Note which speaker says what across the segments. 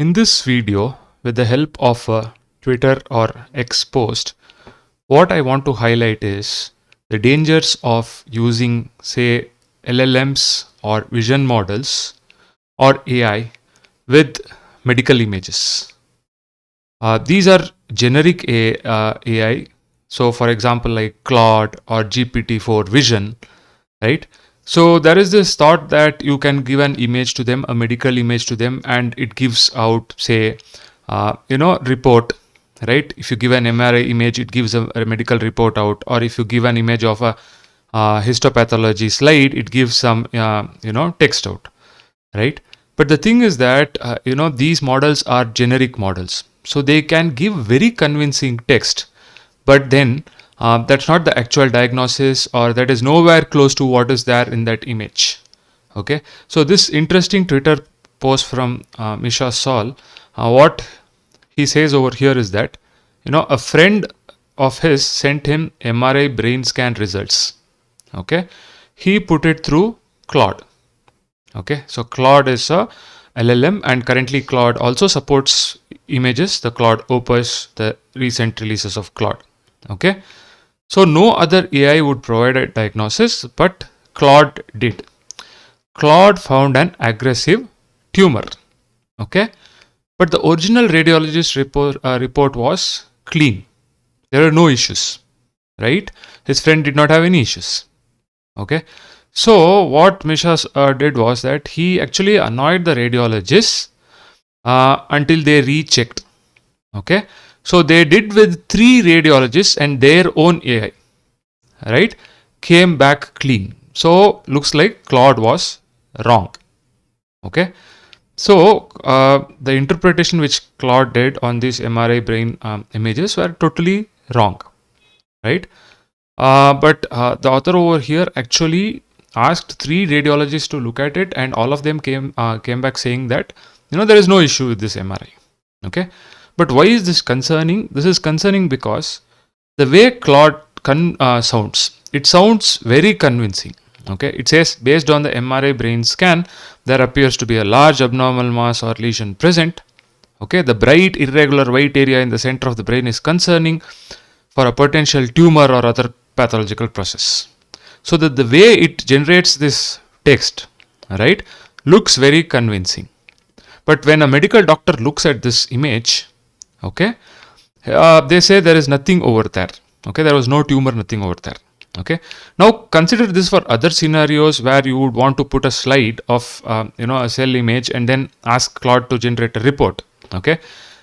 Speaker 1: In this video, with the help of a Twitter or X post, what I want to highlight is the dangers of using, say, LLMs or vision models or AI with medical images. These are generic AI. So, for example, like Claude or GPT-4 Vision, right? So there is this thought that you can give an image to them, a medical image to them, and it gives out, say, report, right? If you give an MRI image, it gives a medical report out, or if you give an image of a histopathology slide, it gives some, text out, right? But the thing is that, these models are generic models. So they can give very convincing text, but then that's not the actual diagnosis, or that is nowhere close to what is there in that image. Okay, so this interesting Twitter post from Misha Saul, what he says over here is that, a friend of his sent him MRI brain scan results. Okay, he put it through Claude. Okay, so Claude is a LLM, and currently Claude also supports images, the Claude Opus, the recent releases of Claude. Okay, so no other AI would provide a diagnosis, but Claude did. Claude found an aggressive tumor. Okay, but the original radiologist report was clean. There were no issues, right? His friend did not have any issues. Okay, so what Misha did was that he actually annoyed the radiologists until they rechecked. Okay, so they did with 3 radiologists, and their own AI, right, came back clean. So looks like Claude was wrong. Okay, so the interpretation which Claude did on these MRI brain images were totally wrong, right? But the author over here actually asked 3 radiologists to look at it, and all of them came back saying that, there is no issue with this MRI. Okay, but why is this concerning? This is concerning because the way Claude sounds, it sounds very convincing. Okay, it says based on the MRI brain scan, there appears to be a large abnormal mass or lesion present. Okay, the bright irregular white area in the center of the brain is concerning for a potential tumor or other pathological process. So that the way it generates this text, right, looks very convincing. But when a medical doctor looks at this image, okay, they say there is nothing over there. Okay, there was no tumor, nothing over there. Okay, now consider this for other scenarios where you would want to put a slide of a cell image and then ask Claude to generate a report. Okay,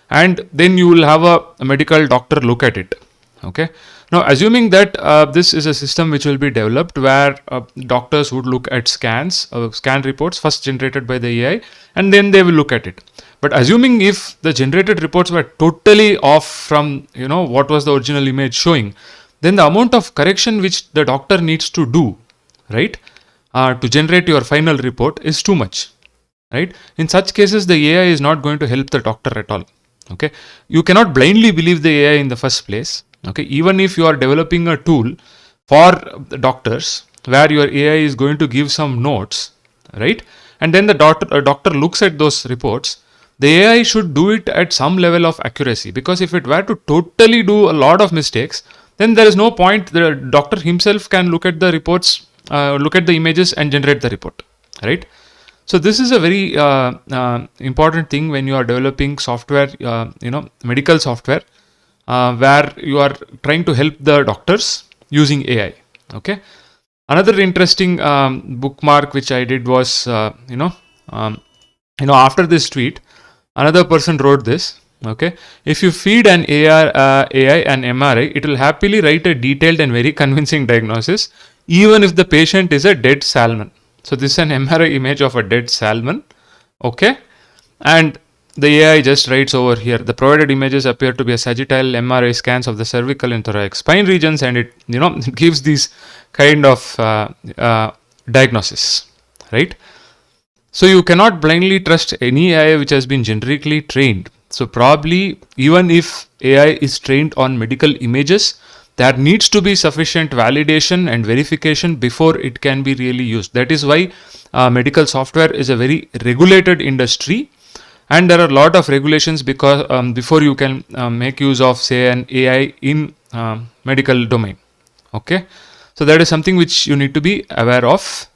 Speaker 1: and then you will have a medical doctor look at it. Okay, now assuming that this is a system which will be developed where doctors would look at scan reports first generated by the AI, and then they will look at it. But assuming if the generated reports were totally off from what was the original image showing, then the amount of correction which the doctor needs to do, right, to generate your final report is too much, right? In such cases, the AI is not going to help the doctor at all. Okay, you cannot blindly believe the AI in the first place. Okay, even if you are developing a tool for the doctors where your AI is going to give some notes, right, and then the doctor looks at those reports, the AI should do it at some level of accuracy, because if it were to totally do a lot of mistakes, then there is no point. The doctor himself can look at the reports, look at the images and generate the report, right? So this is a very important thing when you are developing software, medical software, where you are trying to help the doctors using AI. Okay. Another interesting bookmark which I did was, after this tweet, another person wrote this. Okay, if you feed an AI an MRI, it will happily write a detailed and very convincing diagnosis, even if the patient is a dead salmon. So this is an MRI image of a dead salmon. Okay, and the AI just writes over here, the provided images appear to be a sagittal MRI scans of the cervical and thoracic spine regions, and it it gives these kind of diagnosis, right? So you cannot blindly trust any AI which has been generically trained. So probably even if AI is trained on medical images, there needs to be sufficient validation and verification before it can be really used. That is why medical software is a very regulated industry, and there are a lot of regulations because before you can make use of say an AI in medical domain. Okay, so that is something which you need to be aware of.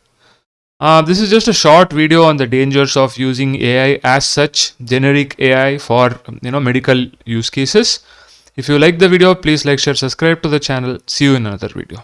Speaker 1: This is just a short video on the dangers of using AI as such, generic AI for medical use cases. If you like the video, please like, share, subscribe to the channel. See you in another video.